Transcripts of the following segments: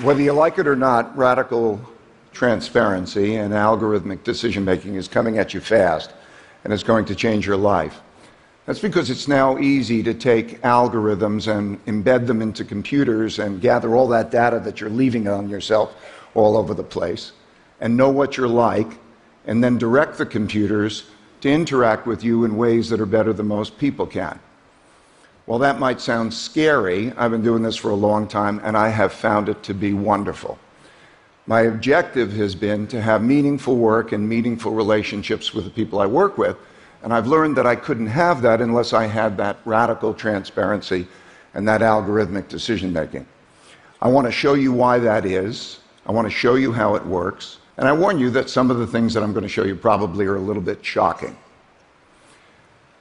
Whether you like it or not, radical transparency and algorithmic decision-making is coming at you fast, and it's going to change your life. That's because it's now easy to take algorithms and embed them into computers and gather all that data that you're leaving on yourself all over the place, and know what you're like, and then direct the computers to interact with you in ways that are better than most people can. While that might sound scary, I've been doing this for a long time, and I have found it to be wonderful. My objective has been to have meaningful work and meaningful relationships with the people I work with, and I've learned that I couldn't have that unless I had that radical transparency and that algorithmic decision-making. I want to show you why that is. I want to show you how it works. And I warn you that some of the things that I'm going to show you probably are a little bit shocking.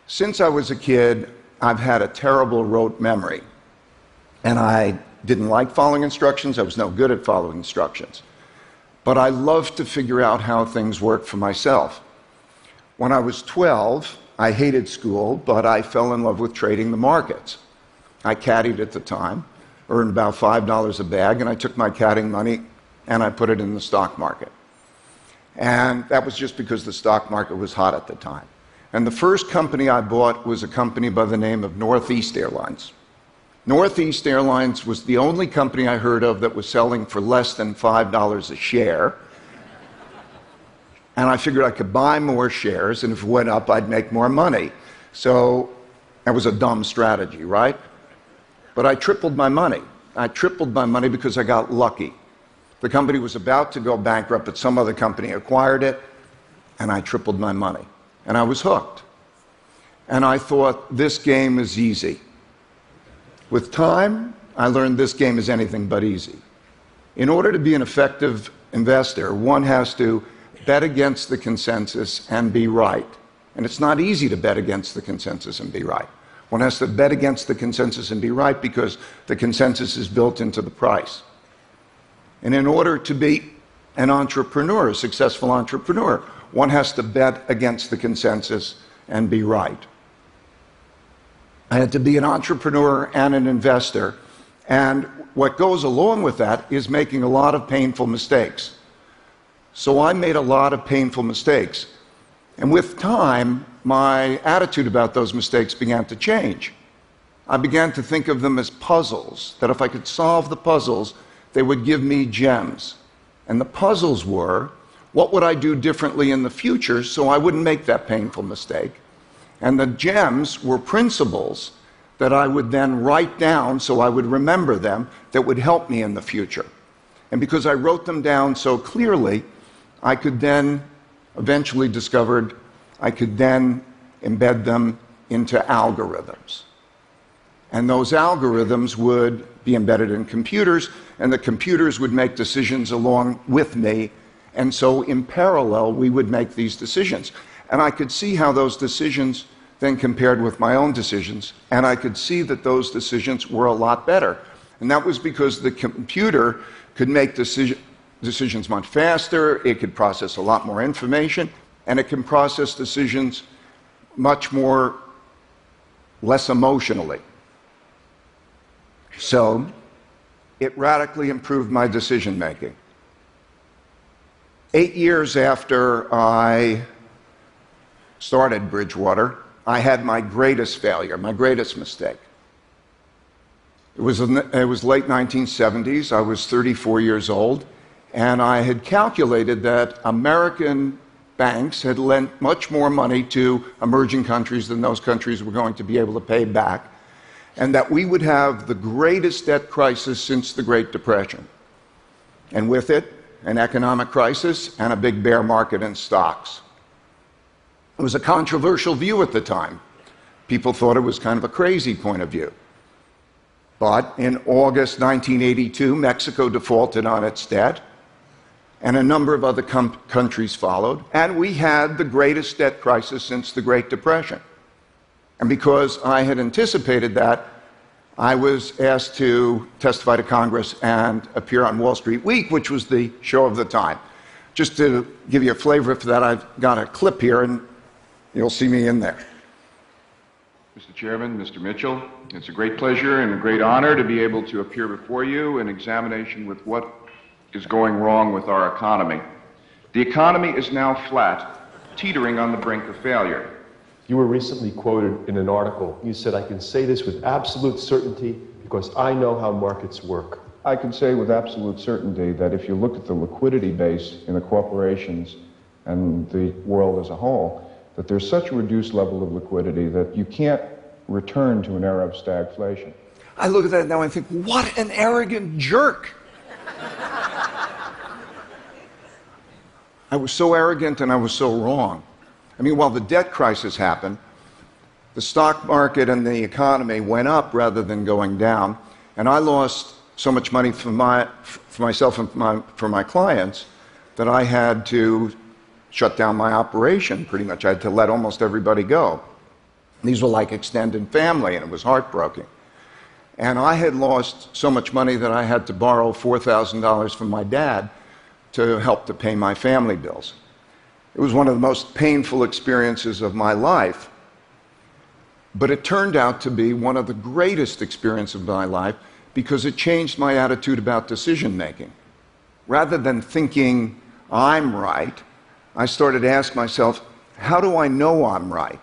Since I was a kid, I've had a terrible rote memory. And I didn't like following instructions. I was no good at following instructions. But I loved to figure out how things worked for myself. When I was 12, I hated school, but I fell in love with trading the markets. I caddied at the time, earned about $5 a bag, and I took my caddying money and I put it in the stock market. And that was just because the stock market was hot at the time. And the first company I bought was a company by the name of Northeast Airlines. Northeast Airlines was the only company I heard of that was selling for less than $5 a share. And I figured I could buy more shares, and if it went up, I'd make more money. So that was a dumb strategy, right? But I tripled my money. I tripled my money because I got lucky. The company was about to go bankrupt, but some other company acquired it, and I tripled my money. And I was hooked. And I thought, this game is easy. With time, I learned this game is anything but easy. In order to be an effective investor, one has to bet against the consensus and be right. And it's not easy to bet against the consensus and be right. One has to bet against the consensus and be right because the consensus is built into the price. And in order to be an entrepreneur, a successful entrepreneur, one has to bet against the consensus and be right. I had to be an entrepreneur and an investor, and what goes along with that is making a lot of painful mistakes. So I made a lot of painful mistakes, and with time, my attitude about those mistakes began to change. I began to think of them as puzzles, that if I could solve the puzzles, they would give me gems. And the puzzles were, what would I do differently in the future so I wouldn't make that painful mistake? And the gems were principles that I would then write down so I would remember them that would help me in the future. And because I wrote them down so clearly, I could then eventually discovered I could then embed them into algorithms. And those algorithms would be embedded in computers, and the computers would make decisions along with me. And so in parallel, we would make these decisions. And I could see how those decisions then compared with my own decisions, and I could see that those decisions were a lot better. And that was because the computer could make decisions much faster, it could process a lot more information, and it can process decisions much more less emotionally. So it radically improved my decision making. 8 years after I started Bridgewater, I had my greatest failure, my greatest mistake. It was late 1970s, I was 34 years old, and I had calculated that American banks had lent much more money to emerging countries than those countries were going to be able to pay back, and that we would have the greatest debt crisis since the Great Depression. And with it, an economic crisis and a big bear market in stocks. It was a controversial view at the time. People thought it was kind of a crazy point of view. But in August 1982, Mexico defaulted on its debt, and a number of other countries followed, and we had the greatest debt crisis since the Great Depression. And because I had anticipated that, I was asked to testify to Congress and appear on Wall Street Week, which was the show of the time. Just to give you a flavor for that, I've got a clip here, and you'll see me in there. Mr. Chairman, Mr. Mitchell, it's a great pleasure and a great honor to be able to appear before you in examination with what is going wrong with our economy. The economy is now flat, teetering on the brink of failure. You were recently quoted in an article. You said, "I can say this with absolute certainty because I know how markets work." I can say with absolute certainty that if you look at the liquidity base in the corporations and the world as a whole, that there's such a reduced level of liquidity that you can't return to an era of stagflation. I look at that now and think, what an arrogant jerk. I was so arrogant and I was so wrong. I mean, while the debt crisis happened, the stock market and the economy went up rather than going down, and I lost so much money for myself and for my clients that I had to shut down my operation, pretty much. I had to let almost everybody go. These were like extended family, and it was heartbreaking. And I had lost so much money that I had to borrow $4,000 from my dad to help to pay my family bills. It was one of the most painful experiences of my life, but it turned out to be one of the greatest experiences of my life because it changed my attitude about decision making. Rather than thinking I'm right, I started to ask myself, how do I know I'm right?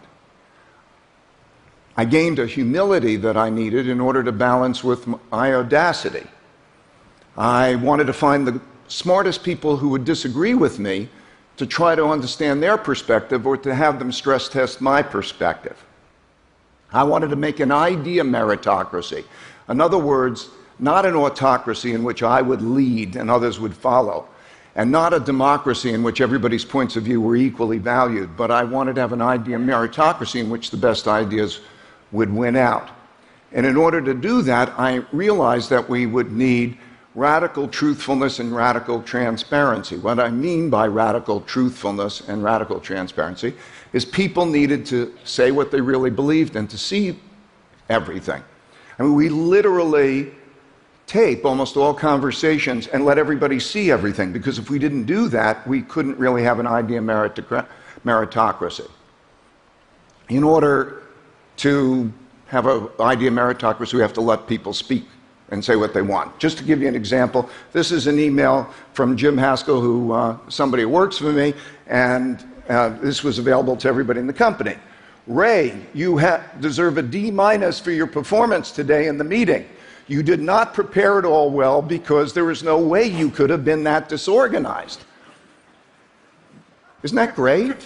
I gained a humility that I needed in order to balance with my audacity. I wanted to find the smartest people who would disagree with me to try to understand their perspective or to have them stress test my perspective. I wanted to make an idea meritocracy. In other words, not an autocracy in which I would lead and others would follow, and not a democracy in which everybody's points of view were equally valued, but I wanted to have an idea meritocracy in which the best ideas would win out. And in order to do that, I realized that we would need radical truthfulness and radical transparency. What I mean by radical truthfulness and radical transparency is people needed to say what they really believed and to see everything. I mean, we literally tape almost all conversations and let everybody see everything, because if we didn't do that, we couldn't really have an idea meritocracy. In order to have an idea meritocracy, we have to let people speak and say what they want. Just to give you an example, this is an email from Jim Haskell, who somebody who works for me, and this was available to everybody in the company. Ray, you deserve a D- for your performance today in the meeting. You did not prepare it all well because there is no way you could have been that disorganized. Isn't that great?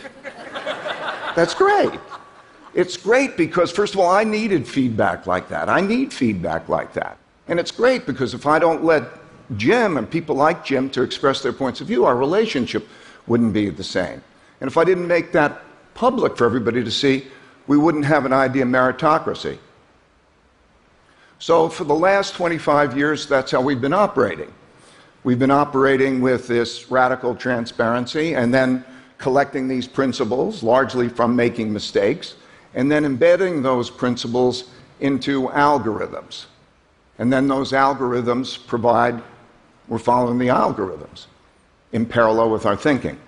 That's great. It's great because, first of all, I needed feedback like that. I need feedback like that. And it's great because if I don't let Jim and people like Jim to express their points of view, our relationship wouldn't be the same. And if I didn't make that public for everybody to see, we wouldn't have an idea meritocracy. So for the last 25 years, that's how we've been operating. We've been operating with this radical transparency and then collecting these principles, largely from making mistakes, and then embedding those principles into algorithms. And then those algorithms we're following the algorithms in parallel with our thinking.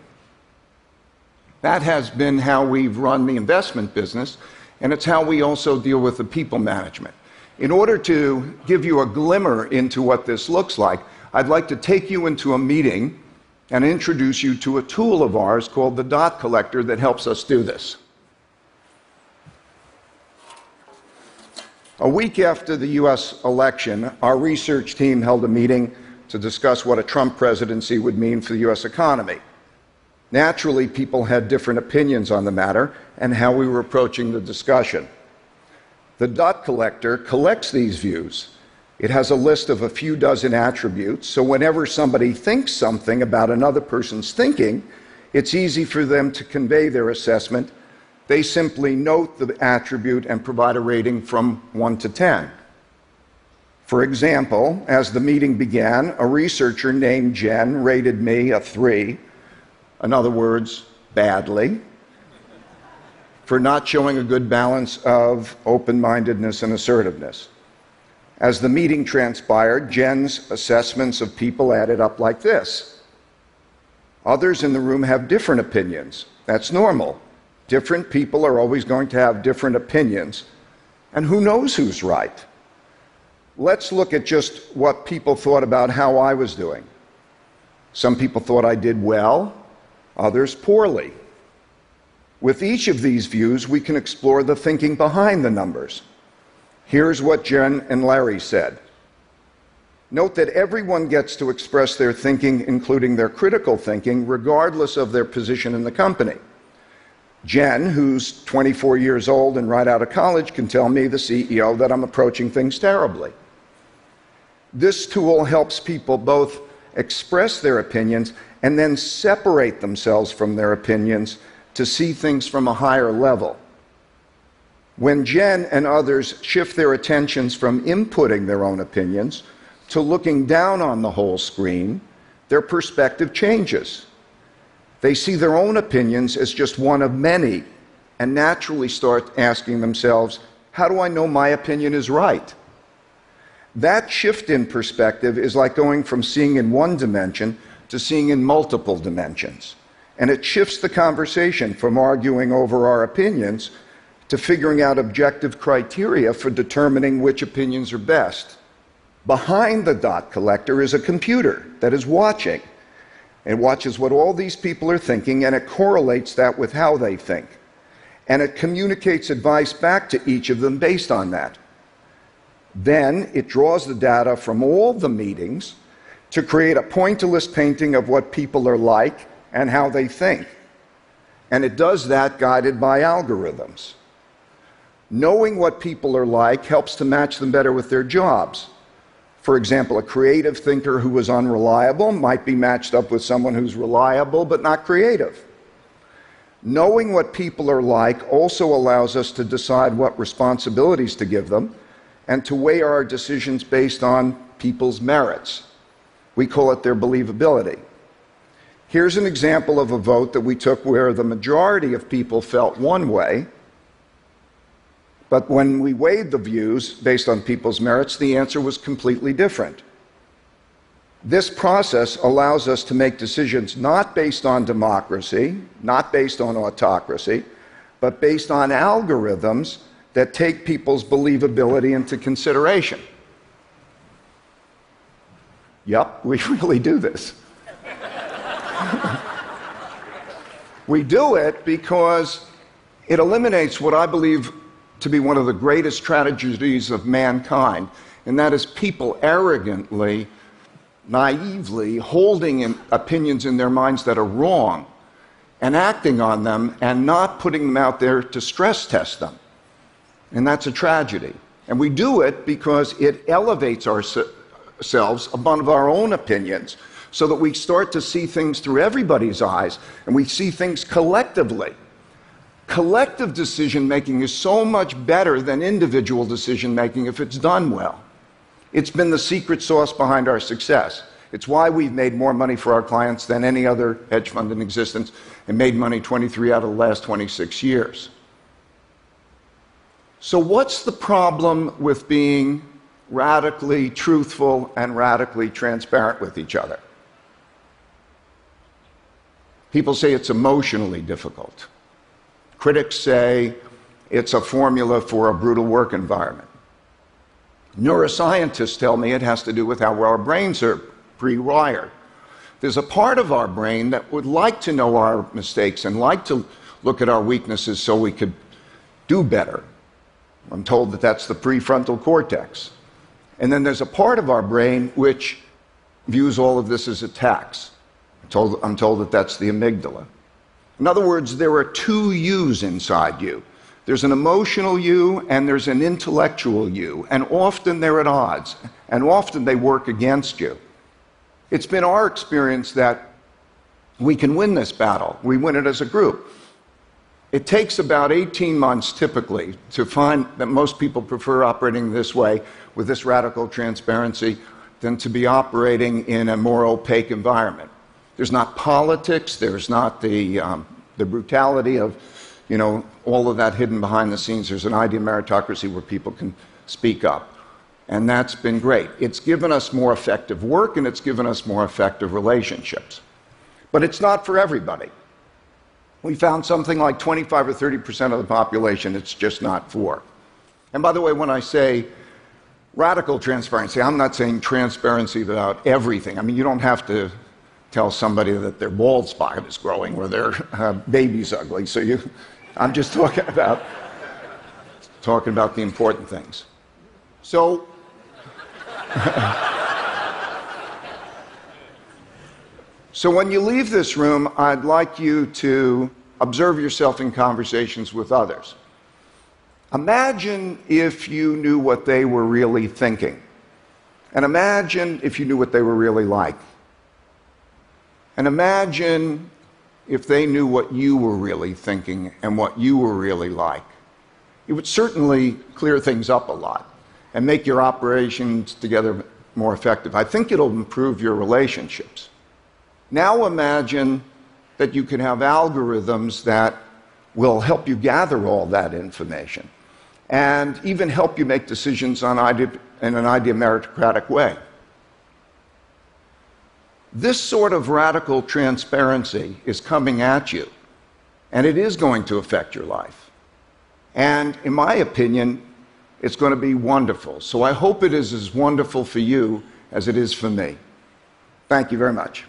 That has been how we've run the investment business, and it's how we also deal with the people management. In order to give you a glimmer into what this looks like, I'd like to take you into a meeting and introduce you to a tool of ours called the dot collector that helps us do this. A week after the US election, our research team held a meeting to discuss what a Trump presidency would mean for the US economy. Naturally, people had different opinions on the matter and how we were approaching the discussion. The dot collector collects these views. It has a list of a few dozen attributes, so whenever somebody thinks something about another person's thinking, it's easy for them to convey their assessment. They simply note the attribute and provide a rating from 1 to 10. For example, as the meeting began, a researcher named Jen rated me a 3, in other words, badly, for not showing a good balance of open-mindedness and assertiveness. As the meeting transpired, Jen's assessments of people added up like this. Others in the room have different opinions. That's normal. Different people are always going to have different opinions, And who knows who's right? Let's look at just what people thought about how I was doing. Some people thought I did well, others poorly. With each of these views, we can explore the thinking behind the numbers. Here's what Jen and Larry said. Note that everyone gets to express their thinking, including their critical thinking, regardless of their position in the company. Jen, who's 24 years old and right out of college, can tell me, the CEO, that I'm approaching things terribly. This tool helps people both express their opinions and then separate themselves from their opinions to see things from a higher level. When Jen and others shift their attentions from inputting their own opinions to looking down on the whole screen, their perspective changes. They see their own opinions as just one of many and naturally start asking themselves, how do I know my opinion is right? That shift in perspective is like going from seeing in one dimension to seeing in multiple dimensions. And it shifts the conversation from arguing over our opinions to figuring out objective criteria for determining which opinions are best. Behind the dot collector is a computer that is watching. It watches what all these people are thinking, and it correlates that with how they think. And it communicates advice back to each of them based on that. Then it draws the data from all the meetings to create a pointillist painting of what people are like and how they think. And it does that guided by algorithms. Knowing what people are like helps to match them better with their jobs. For example, a creative thinker who is unreliable might be matched up with someone who's reliable but not creative. Knowing what people are like also allows us to decide what responsibilities to give them and to weigh our decisions based on people's merits. We call it their believability. Here's an example of a vote that we took where the majority of people felt one way, but when we weighed the views based on people's merits, the answer was completely different. This process allows us to make decisions not based on democracy, not based on autocracy, but based on algorithms that take people's believability into consideration. Yep, we really do this. We do it because it eliminates what I believe to be one of the greatest tragedies of mankind, and that is people arrogantly, naively holding opinions in their minds that are wrong and acting on them and not putting them out there to stress test them. And that's a tragedy. And we do it because it elevates ourselves above our own opinions so that we start to see things through everybody's eyes and we see things collectively. Collective decision-making is so much better than individual decision-making if it's done well. It's been the secret sauce behind our success. It's why we've made more money for our clients than any other hedge fund in existence and made money 23 out of the last 26 years. So what's the problem with being radically truthful and radically transparent with each other? People say it's emotionally difficult. Critics say it's a formula for a brutal work environment. Neuroscientists tell me it has to do with how our brains are pre-wired. There's a part of our brain that would like to know our mistakes and like to look at our weaknesses so we could do better. I'm told that that's the prefrontal cortex. And then there's a part of our brain which views all of this as attacks. I'm told that that's the amygdala. In other words, there are two yous inside you. There's an emotional you and there's an intellectual you, and often they're at odds, and often they work against you. It's been our experience that we can win this battle. We win it as a group. It takes about 18 months typically to find that most people prefer operating this way with this radical transparency than to be operating in a more opaque environment. There's not politics, there's not the brutality of, all of that hidden behind the scenes. There's an idea of meritocracy where people can speak up. And that's been great. It's given us more effective work and it's given us more effective relationships. But it's not for everybody. We found something like 25 or 30% of the population it's just not for. And by the way, when I say radical transparency, I'm not saying transparency about everything. I mean, you don't have to tell somebody that their bald spot is growing or their baby's ugly. I'm just talking about the important things. So, so when you leave this room, I'd like you to observe yourself in conversations with others. Imagine if you knew what they were really thinking. And imagine if you knew what they were really like. And imagine if they knew what you were really thinking and what you were really like. It would certainly clear things up a lot and make your operations together more effective. I think it'll improve your relationships. Now imagine that you can have algorithms that will help you gather all that information and even help you make decisions in an idea meritocratic way. This sort of radical transparency is coming at you, and it is going to affect your life. And in my opinion, it's going to be wonderful. So I hope it is as wonderful for you as it is for me. Thank you very much.